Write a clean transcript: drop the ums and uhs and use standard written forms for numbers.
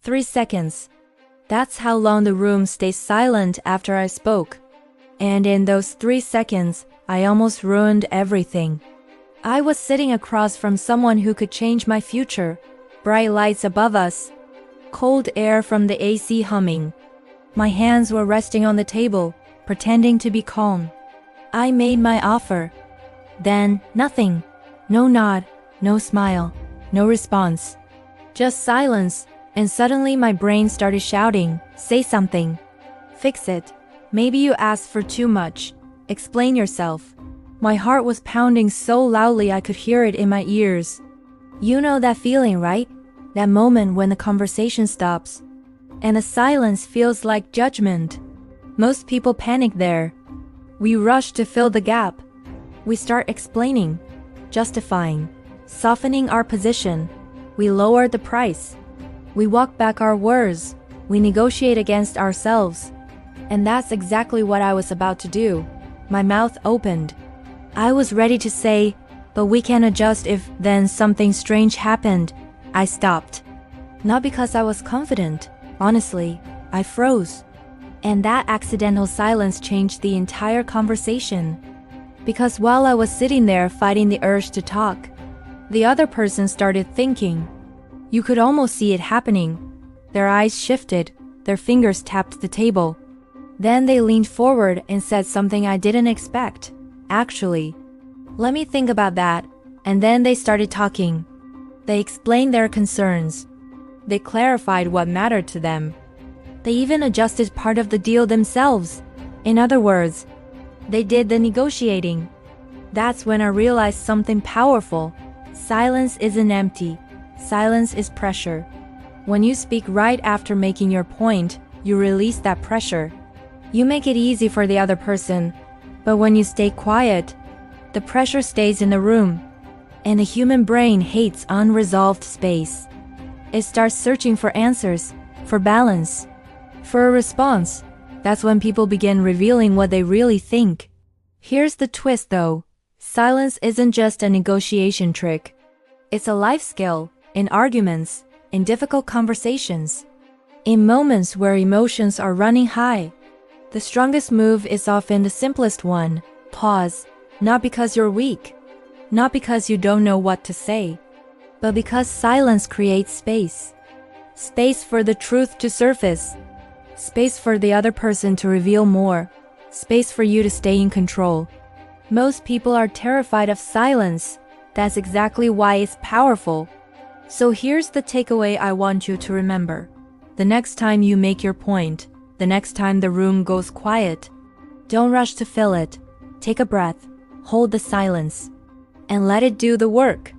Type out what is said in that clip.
3 seconds. That's how long the room stayed silent after I spoke. And in those 3 seconds, I almost ruined everything. I was sitting across from someone who could change my future. Bright lights above us. Cold air from the AC humming. My hands were resting on the table, pretending to be calm. I made my offer. Then, nothing. No nod, no smile, no response. Just silence, and suddenly my brain started shouting, "Say something. Fix it. Maybe you asked for too much. Explain yourself." My heart was pounding so loudly I could hear it in my ears. You know that feeling, right? That moment when the conversation stops, and the silence feels like judgment. Most people panic there. We rush to fill the gap. We start explaining, justifying, softening our position. We lower the price. We walk back our words. We negotiate against ourselves. And that's exactly what I was about to do. My mouth opened. I was ready to say, "But we can adjust if..." Then something strange happened. I stopped. Not because I was confident. Honestly, I froze. And that accidental silence changed the entire conversation. Because while I was sitting there fighting the urge to talk, the other person started thinking. You could almost see it happening. Their eyes shifted, their fingers tapped the table. Then they leaned forward and said something I didn't expect. Actually, let me think about that. And then they started talking. They explained their concerns. They clarified what mattered to them. They even adjusted part of the deal themselves. In other words, they did the negotiating. That's when I realized something powerful. Silence isn't empty. Silence is pressure. When you speak right after making your point, you release that pressure. You make it easy for the other person. But when you stay quiet, the pressure stays in the room. And the human brain hates unresolved space. It starts searching for answers, for balance, for a response. That's when people begin revealing what they really think. Here's the twist though. Silence isn't just a negotiation trick. It's a life skill, in arguments, in difficult conversations. In moments where emotions are running high, the strongest move is often the simplest one. Pause. Not because you're weak, not because you don't know what to say, but because silence creates space. Space for the truth to surface. Space for the other person to reveal more. Space for you to stay in control. Most people are terrified of silence. That's exactly why it's powerful. So here's the takeaway I want you to remember. The next time you make your point, the next time the room goes quiet, don't rush to fill it. Take a breath, hold the silence, and let it do the work.